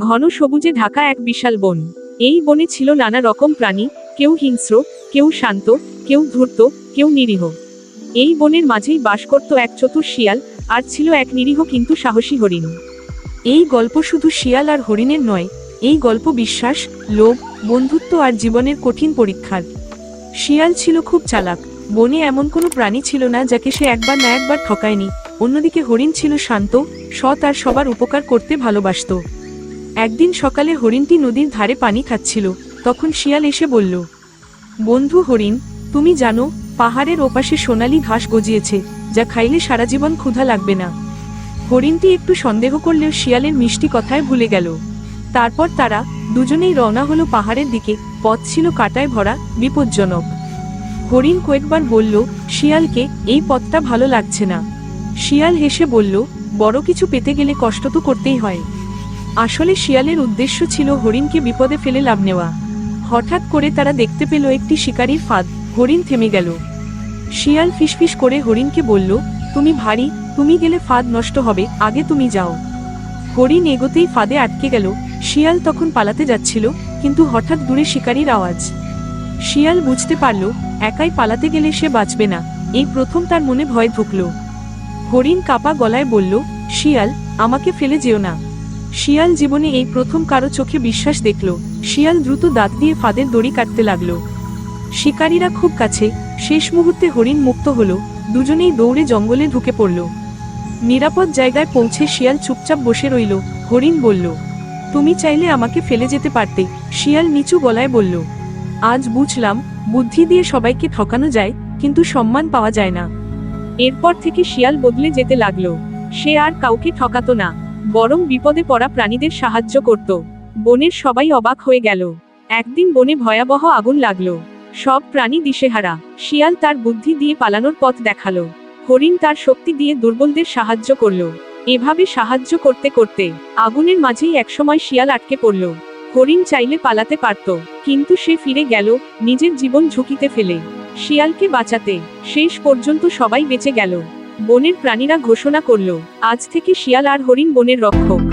ঘন সবুজে ঢাকা এক বিশাল বন। এই বনে ছিল নানা রকম প্রাণী, কেউ হিংস্র, কেউ শান্ত, কেউ ধূর্ত, কেউ নিরীহ। এই বনের মাঝেই বাস করত এক চতুর শিয়াল, আর ছিল এক নিরীহ কিন্তু সাহসী হরিণ। এই গল্প শুধু শিয়াল আর হরিণের নয়, এই গল্প বিশ্বাস, লোভ, বন্ধুত্ব আর জীবনের কঠিন পরীক্ষার। শিয়াল ছিল খুব চালাক, বনে এমন কোনো প্রাণী ছিল না যাকে সে একবার না একবার ঠকায়নি। অন্যদিকে হরিণ ছিল শান্ত, সৎ আর সবার উপকার করতে ভালোবাসত। একদিন সকালে হরিণটি নদীর ধারে পানি খাচ্ছিল, তখন শিয়াল এসে বলল, বন্ধু হরিণ, তুমি জানো, পাহাড়ের ওপাশে সোনালি ঘাস গজিয়েছে, যা খাইলে সারা জীবন ক্ষুধা লাগবে না। হরিণটি একটু সন্দেহ করলেও শিয়ালের মিষ্টি কথায় ভুলে গেল। তারপর তারা দুজনেই রওনা হলো পাহাড়ের দিকে। পথ ছিল কাঁটায় ভরা, বিপজ্জনক। হরিণ কয়েকবার বলল শিয়ালকে, এই পথটা ভালো লাগছে না। শিয়াল হেসে বলল, বড় কিছু পেতে গেলে কষ্ট তো করতেই হয়। আসলে শিয়ালের উদ্দেশ্য ছিল হরিণকে বিপদে ফেলে লাভ নেওয়া। হঠাৎ করে তারা দেখতে পেল একটি শিকারীর ফাঁদ। হরিণ থেমে গেল। শিয়াল ফিসফিস করে হরিণকে বলল, তুমি ভারী, তুমি গেলে ফাঁদ নষ্ট হবে, আগে তুমি যাও। হরিণ এগোতেই ফাঁদে আটকে গেল। শিয়াল তখন পালাতে যাচ্ছিল, কিন্তু হঠাৎ দূরে শিকারীর আওয়াজ। শিয়াল বুঝতে পারল, একাই পালাতে গেলে সে বাঁচবে না। এই প্রথম তার মনে ভয় ঢুকল। হরিণ কাঁপা গলায় বলল, শিয়াল, আমাকে ফেলে যেও না। শিয়াল জীবনে এই প্রথম কারো চোখে বিশ্বাস দেখল। শিয়াল দ্রুত দাঁত দিয়ে ফাঁদের দড়ি কাটতে লাগল। শিকারীরা খুব কাছে, শেষ মুহূর্তে হরিণ মুক্ত হলো। দুজনেই দৌড়ে জঙ্গলে ঢুকে পড়ল। নিরাপদ জায়গায় পৌঁছে শিয়াল চুপচাপ বসে রইল। হরিণ বলল, তুমি চাইলে আমাকে ফেলে যেতে পারতে। শিয়াল নিচু গলায় বলল, আজ বুঝলাম, বুদ্ধি দিয়ে সবাইকে ঠকানো যায়, কিন্তু সম্মান পাওয়া যায় না। এরপর থেকে শিয়াল বদলে যেতে লাগলো। সে আর কাউকে ঠকাতো না, বরং বিপদে পড়া প্রাণীদের সাহায্য করত। বনের সবাই অবাক হয়ে গেল। একদিন বনে ভয়াবহ আগুন লাগলো। সব প্রাণী দিশেহারা। শিয়াল তার বুদ্ধি দিয়ে পালানোর পথ দেখালো। হরিণ তার শক্তি দিয়ে দুর্বলদের সাহায্য করলো। এভাবে সাহায্য করতে করতে আগুনের মাঝেই একসময় শিয়াল আটকে পড়ল। হরিণ চাইলে পালাতে পারত, কিন্তু সে ফিরে গেল, নিজের জীবন ঝুঁকিতে ফেলে। শিয়ালকে বাঁচাতে শেষ পর্যন্ত সবাই বেঁচে গেল। বনের প্রাণীরা ঘোষণা করল, আজ থেকে শিয়াল আর হরিণ বনের রক্ষক।